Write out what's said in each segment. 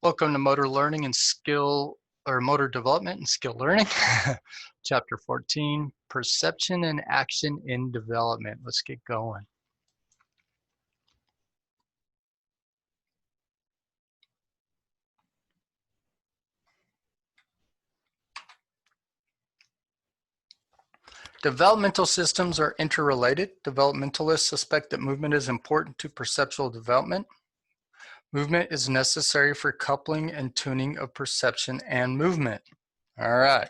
Welcome to Motor Learning and Skill, or Motor Development and Skill Learning, Chapter 14, Perception and Action in Development. Let's get going. Developmental systems are interrelated. Developmentalists suspect that movement is important to perceptual development. Movement is necessary for coupling and tuning of perception and movement. All right.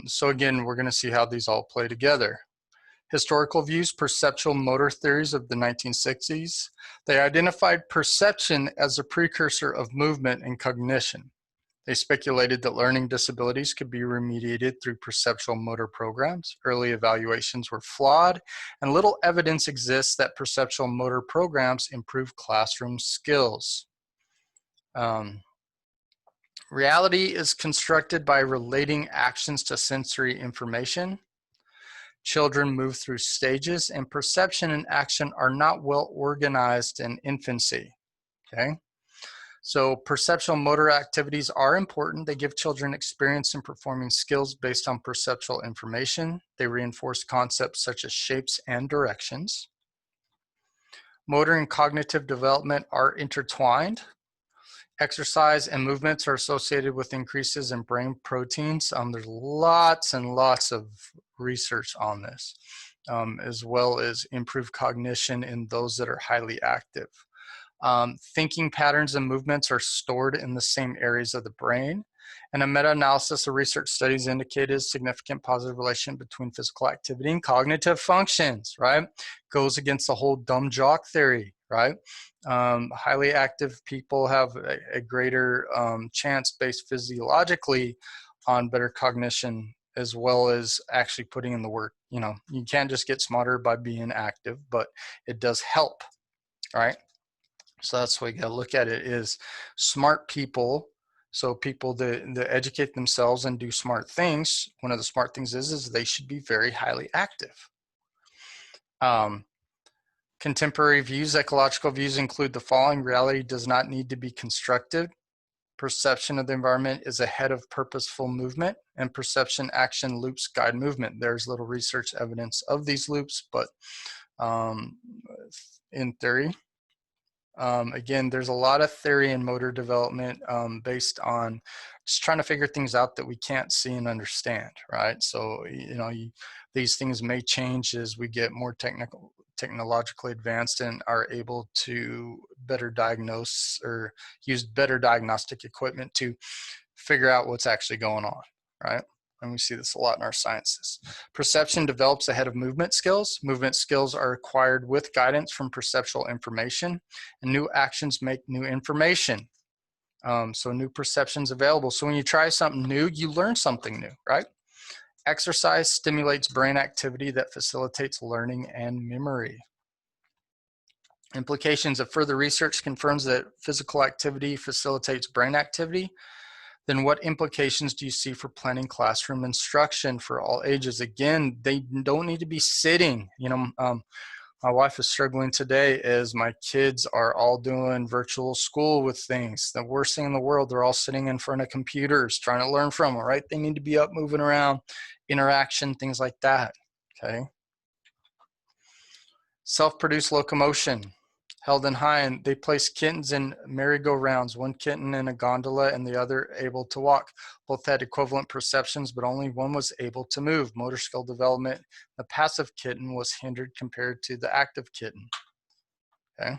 So again, we're going to see how these all play together. Historical views, perceptual motor theories of the 1960s. They identified perception as a precursor of movement and cognition. They speculated that learning disabilities could be remediated through perceptual motor programs. Early evaluations were flawed, and little evidence exists that perceptual motor programs improve classroom skills. Reality is constructed by relating actions to sensory information. Children move through stages, and perception and action are not well organized in infancy. Okay, so perceptual motor activities are important. They give children experience in performing skills based on perceptual information. They reinforce concepts such as shapes and directions. Motor and cognitive development are intertwined. Exercise and movements are associated with increases in brain proteins. There's lots and lots of research on this, as well as improved cognition in those that are highly active. Thinking patterns and movements are stored in the same areas of the brain. And a meta-analysis of research studies indicated significant positive relation between physical activity and cognitive functions, right? Goes against the whole dumb jock theory, right? Highly active people have a greater chance based physiologically on better cognition, as well as actually putting in the work. You know, you can't just get smarter by being active, but it does help, right? So that's the way you gotta look at it, is smart people, so people that educate themselves and do smart things, one of the smart things is they should be very highly active. Contemporary views, ecological views include the following: reality does not need to be constructed. Perception of the environment is ahead of purposeful movement, and perception action loops guide movement. There's little research evidence of these loops, but in theory. Again, there's a lot of theory in motor development based on just trying to figure things out that we can't see and understand, right? So, you know, these things may change as we get more technologically advanced and are able to better diagnose or use better diagnostic equipment to figure out what's actually going on, right? And we see this a lot in our sciences. Perception develops ahead of movement skills. Movement skills are acquired with guidance from perceptual information, and new actions make new information. So new perceptions available. So when you try something new, you learn something new, right? Exercise stimulates brain activity that facilitates learning and memory. Implications of further research confirms that physical activity facilitates brain activity. Then what implications do you see for planning classroom instruction for all ages? Again, they don't need to be sitting. You know, my wife is struggling today as my kids are all doing virtual school with things. The worst thing in the world, they're all sitting in front of computers trying to learn from them, right? They need to be up, moving around, interaction, things like that, okay? Self-produced locomotion. Held in high, and they place kittens in merry-go-rounds, one kitten in a gondola and the other able to walk. Both had equivalent perceptions, but only one was able to move. Motor skill development, the passive kitten was hindered compared to the active kitten. Okay.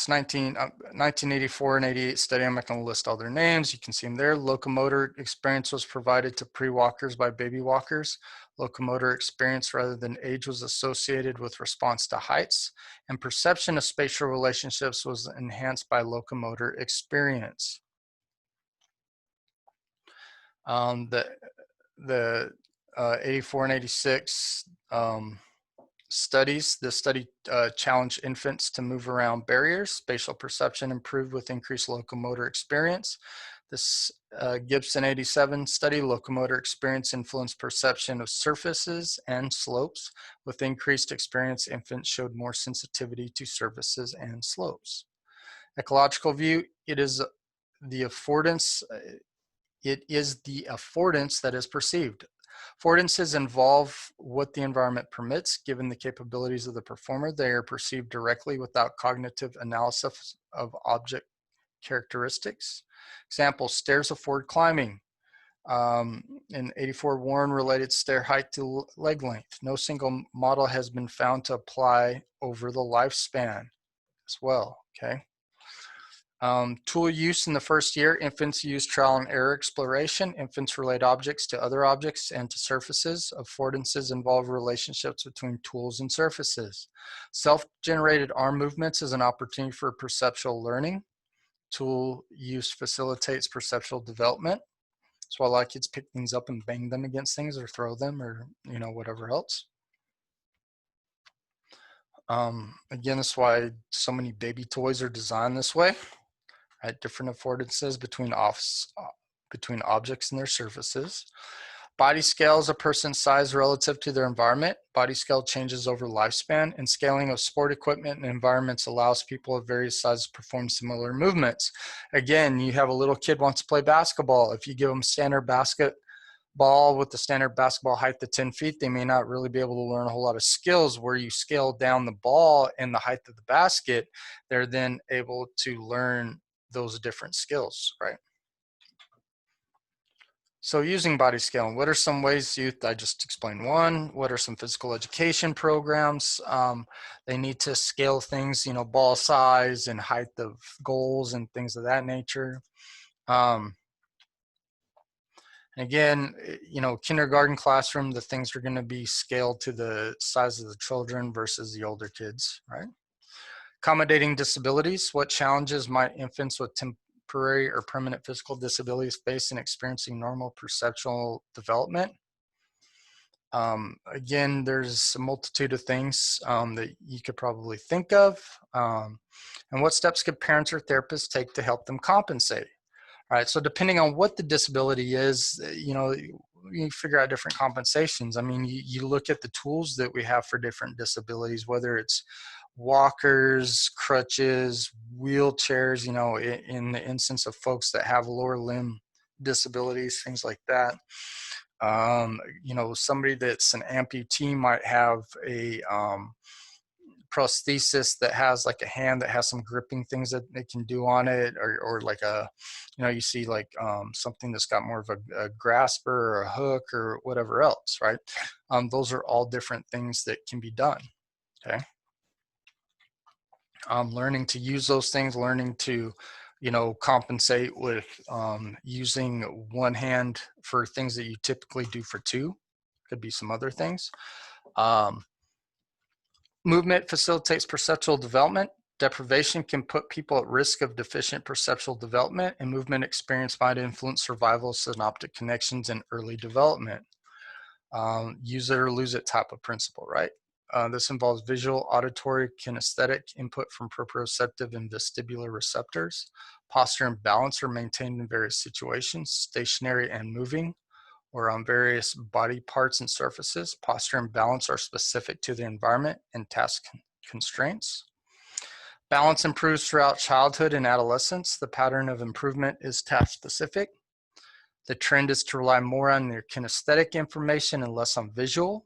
1984 and 88 study. I'm not going to list all their names. You can see them there. Locomotor experience was provided to pre-walkers by baby walkers. Locomotor experience rather than age was associated with response to heights, and perception of spatial relationships was enhanced by locomotor experience. The 84 and 86 studies. The study challenged infants to move around barriers. Spatial perception improved with increased locomotor experience. This Gibson 87 study, locomotor experience influenced perception of surfaces and slopes. With increased experience, infants showed more sensitivity to surfaces and slopes. Ecological view, it is the affordance that is perceived. Affordances involve what the environment permits. Given the capabilities of the performer, they are perceived directly without cognitive analysis of object characteristics. Example, stairs afford climbing. In 84, Warren related stair height to leg length. No single model has been found to apply over the lifespan as well, okay? Tool use in the first year, infants use trial and error exploration. Infants relate objects to other objects and to surfaces. Affordances involve relationships between tools and surfaces. Self-generated arm movements is an opportunity for perceptual learning. Tool use facilitates perceptual development. That's why a lot of kids pick things up and bang them against things or throw them or, you know, whatever else. Again, that's why so many baby toys are designed this way. Right? Different affordances between objects and their surfaces. Body scale is a person's size relative to their environment. Body scale changes over lifespan, and scaling of sport equipment and environments allows people of various sizes to perform similar movements. Again, you have a little kid wants to play basketball. If you give them standard basketball with the standard basketball height of 10 feet, they may not really be able to learn a whole lot of skills. Where you scale down the ball and the height of the basket, they're then able to learn those different skills, right? So using body scaling, what are some ways I just explained one, what are some physical education programs? They need to scale things, you know, ball size and height of goals and things of that nature. Again, you know, kindergarten classroom, the things are going to be scaled to the size of the children versus the older kids, right? Accommodating disabilities, what challenges might infants with temporary or permanent physical disabilities face in experiencing normal perceptual development? Again, there's a multitude of things that you could probably think of. And what steps could parents or therapists take to help them compensate? All right, so depending on what the disability is, you know, you figure out different compensations. I mean, you look at the tools that we have for different disabilities, whether it's walkers, crutches, wheelchairs, you know, in the instance of folks that have lower limb disabilities, things like that. You know, somebody that's an amputee might have a prosthesis that has like a hand that has some gripping things that they can do on it, or like a, you know, you see like something that's got more of a grasper or a hook or whatever else, right? Those are all different things that can be done, okay? Learning to use those things, learning to, you know, compensate with using one hand for things that you typically do for two, could be some other things. Movement facilitates perceptual development. Deprivation can put people at risk of deficient perceptual development, and movement experience might influence survival of synaptic connections in early development. Use it or lose it type of principle, right? This involves visual, auditory, kinesthetic input from proprioceptive and vestibular receptors. Posture and balance are maintained in various situations, stationary and moving, or on various body parts and surfaces. Posture and balance are specific to the environment and task constraints. Balance improves throughout childhood and adolescence. The pattern of improvement is task specific. The trend is to rely more on your kinesthetic information and less on visual.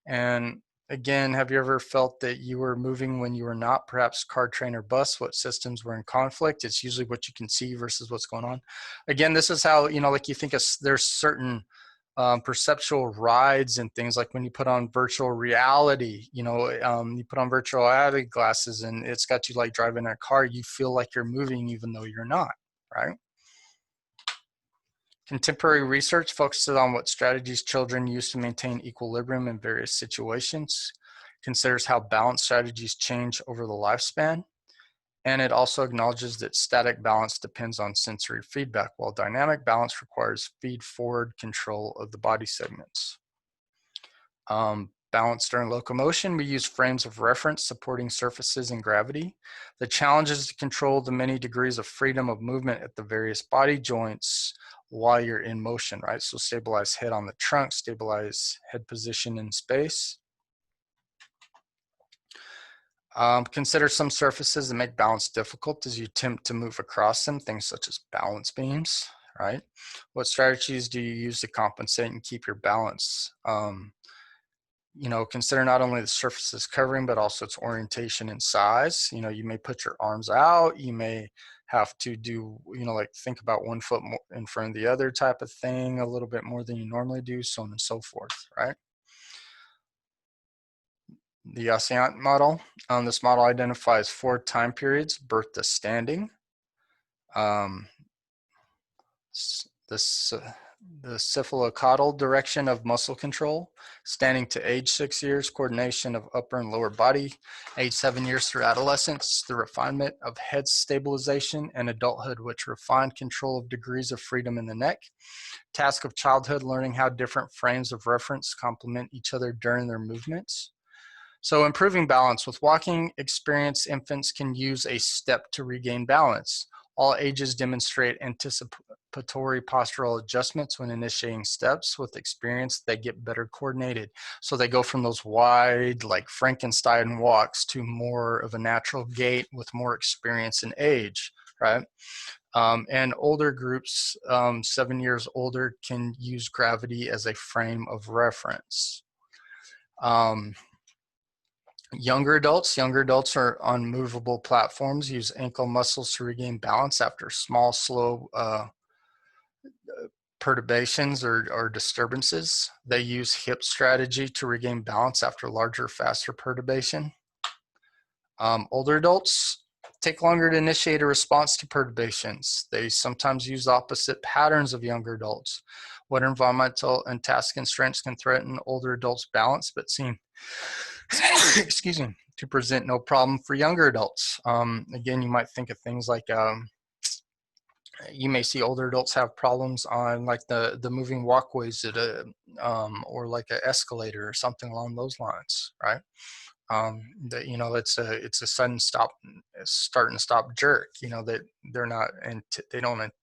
And again, have you ever felt that you were moving when you were not? Perhaps car, train, or bus, what systems were in conflict? It's usually what you can see versus what's going on. Again, this is how, you know, like you think there's certain perceptual rides and things, like when you put on virtual reality, you know, you put on virtual reality glasses and it's got you like driving a car, you feel like you're moving even though you're not, right? Contemporary research focuses on what strategies children use to maintain equilibrium in various situations, considers how balance strategies change over the lifespan, and it also acknowledges that static balance depends on sensory feedback, while dynamic balance requires feed-forward control of the body segments. balance during locomotion, we use frames of reference supporting surfaces and gravity. The challenge is to control the many degrees of freedom of movement at the various body joints while you're in motion, right? So stabilize head on the trunk, stabilize head position in space. Consider some surfaces that make balance difficult as you attempt to move across them, things such as balance beams, right? What strategies do you use to compensate and keep your balance? You know, consider not only the surface's covering, but also its orientation and size. You know, you may put your arms out, you may have to do, you know, like think about 1 foot more in front of the other type of thing, a little bit more than you normally do, so on and so forth, right? The ASEAN model, this model identifies 4 time periods: birth to standing, the cephalocaudal direction of muscle control, standing to age 6 years, coordination of upper and lower body, age 7 years through adolescence, the refinement of head stabilization, and adulthood, which refined control of degrees of freedom in the neck. Task of childhood, learning how different frames of reference complement each other during their movements. So improving balance. With walking experience, infants can use a step to regain balance. All ages demonstrate anticipatory postural adjustments when initiating steps. With experience, they get better coordinated. So they go from those wide, like Frankenstein walks to more of a natural gait with more experience and age, right? And older groups, 7 years older, can use gravity as a frame of reference. Younger adults are on movable platforms, use ankle muscles to regain balance after small, slow perturbations or disturbances. They use hip strategy to regain balance after larger, faster perturbation. Older adults take longer to initiate a response to perturbations. They sometimes use opposite patterns of younger adults. What environmental and task constraints can threaten older adults' balance but seem excuse me, to present no problem for younger adults. Again, you might think of things like, you may see older adults have problems on like the moving walkways at a, or like an escalator or something along those lines, right? That, you know, it's a sudden stop, start and stop jerk, you know, that they're not, and they don't,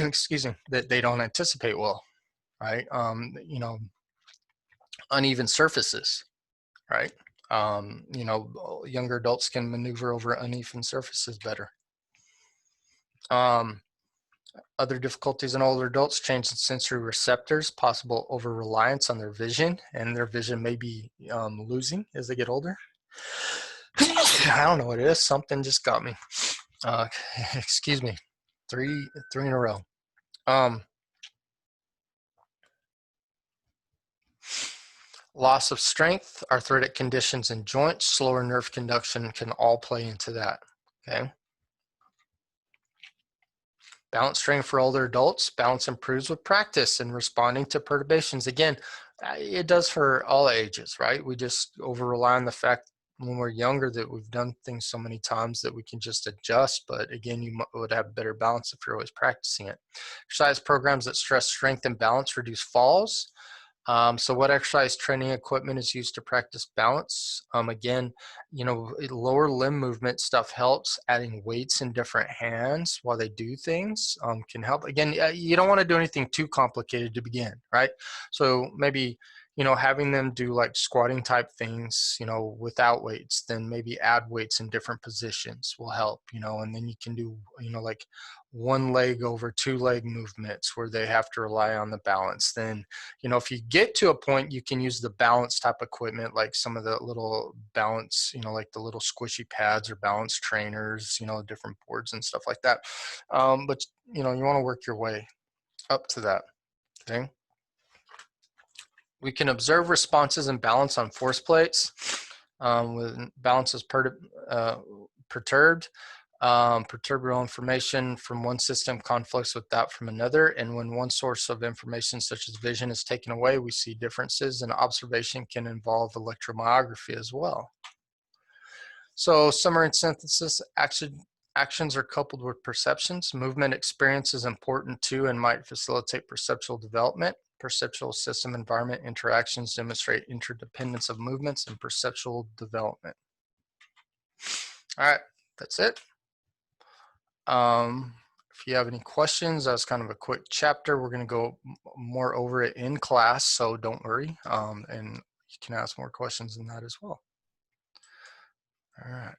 excuse me, that they don't anticipate well, right? You know, uneven surfaces, right? You know, younger adults can maneuver over uneven surfaces better. Other difficulties in older adults: change in sensory receptors, possible over-reliance on their vision, and their vision may be losing as they get older. I don't know what it is, something just got me. Excuse me, three in a row. Loss of strength, arthritic conditions in joints, slower nerve conduction can all play into that, okay? Balance training for older adults. Balance improves with practice and responding to perturbations. Again, it does for all ages, right? We just over-rely on the fact when we're younger that we've done things so many times that we can just adjust. But again, you would have better balance if you're always practicing it. Exercise programs that stress strength and balance reduce falls. So what exercise training equipment is used to practice balance? Again, you know, lower limb movement stuff helps. Adding weights in different hands while they do things can help. Again, you don't want to do anything too complicated to begin, right? So maybe, you know, having them do like squatting type things, you know, without weights, then maybe add weights in different positions will help, you know, and then you can do, you know, like 1 leg over 2 leg movements where they have to rely on the balance. Then, you know, if you get to a point, you can use the balance type equipment, like some of the little balance, you know, like the little squishy pads or balance trainers, you know, different boards and stuff like that. But, you know, you want to work your way up to that, okay? We can observe responses and balance on force plates. When balance is perturbed, perturbable information from one system conflicts with that from another, and when one source of information such as vision is taken away, we see differences, and observation can involve electromyography as well. So summary and synthesis: actions are coupled with perceptions. Movement experience is important too and might facilitate perceptual development. Perceptual system environment interactions demonstrate interdependence of movements and perceptual development. All right, that's it. If you have any questions, that's kind of a quick chapter. We're going to go more over it in class, so don't worry. And you can ask more questions than that as well. All right.